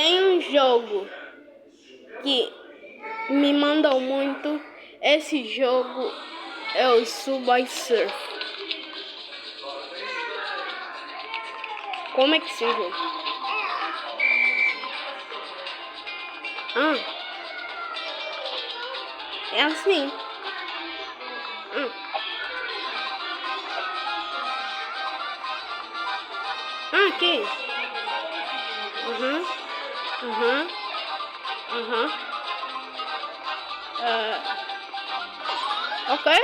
Tem um jogo que me mandam muito. Esse jogo é o Subway Surf. Como é que se joga? É assim. Aqui. Ok.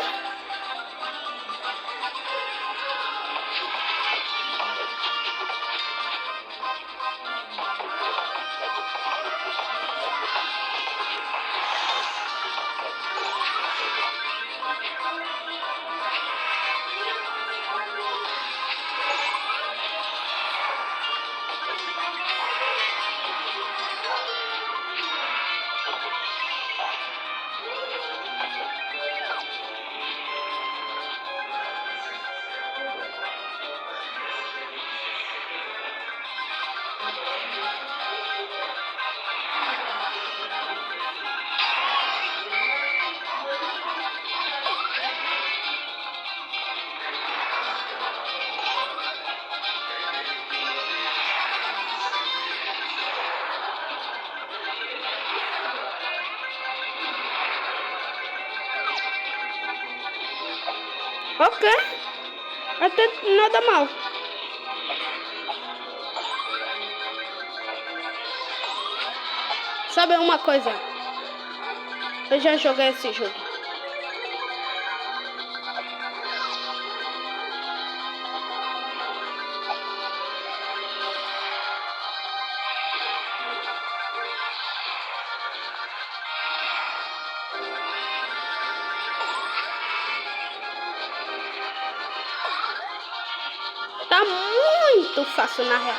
Ok. Até nada mal. Sabe uma coisa? Eu já joguei esse jogo. Tá muito fácil na real.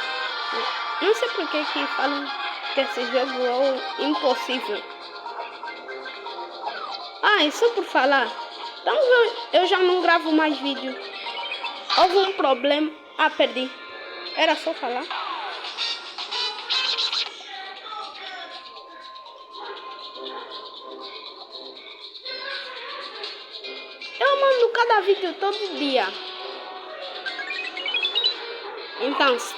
Não sei por que falam que esse jogo é impossível. Isso por falar. Então eu já não gravo mais vídeo. Houve um problema. Perdi. Era só falar. Eu mando cada vídeo todo dia. Então, se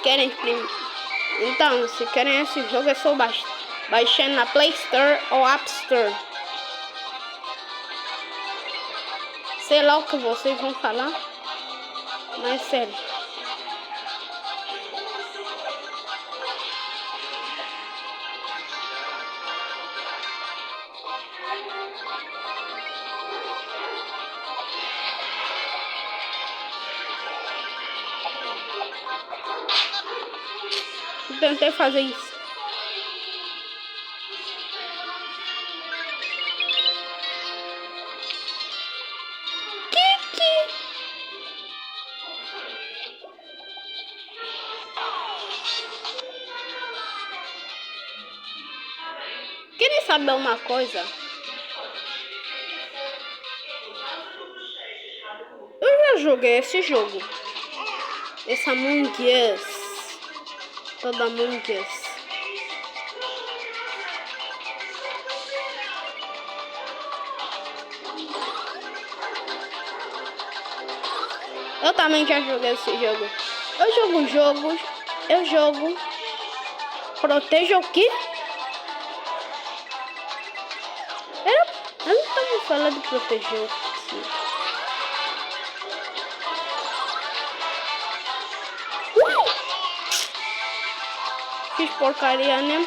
querem esse jogo, é só baixar na Play Store ou App Store. Sei lá o que vocês vão falar, mas sério. Tentei fazer isso. Querem saber uma coisa? Eu já joguei esse jogo. Esse Among Us. Todo Among Us. Eu também já joguei esse jogo. Eu jogo. Proteja o quê? Eu não estava falando de proteger o quê? Fiz porcaria, né?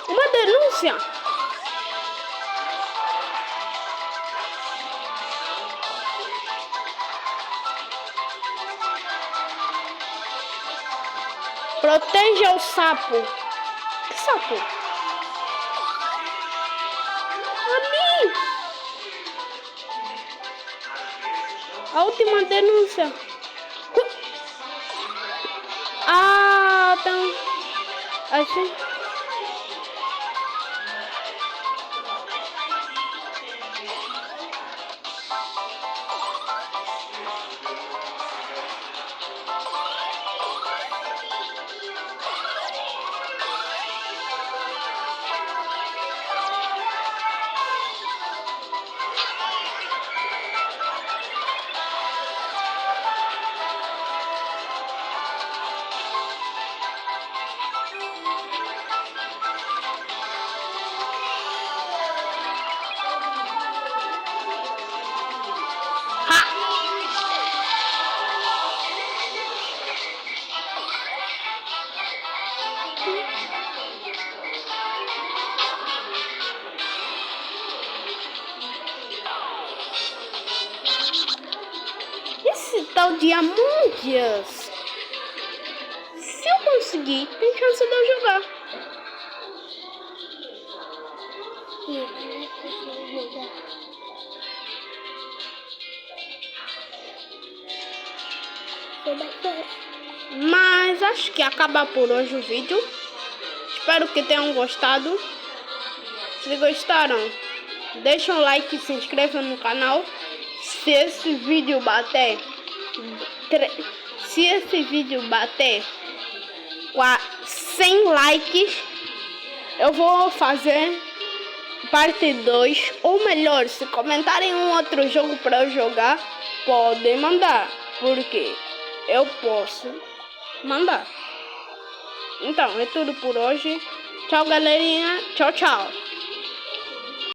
Uma denúncia. Proteja o sapo. Que sapo? A mim. A última denúncia. Então. Assim. é o de Among Us. Se eu conseguir, tem chance de eu jogar. Mas acho que acaba por hoje o vídeo. Espero que tenham gostado. Se gostaram, deixa um like e se inscreva no canal. Se esse vídeo bater 100 likes, eu vou fazer parte 2. Ou melhor, se comentarem um outro jogo para eu jogar, podem mandar, porque eu posso mandar. Então, é tudo por hoje. Tchau, galerinha. Tchau, tchau.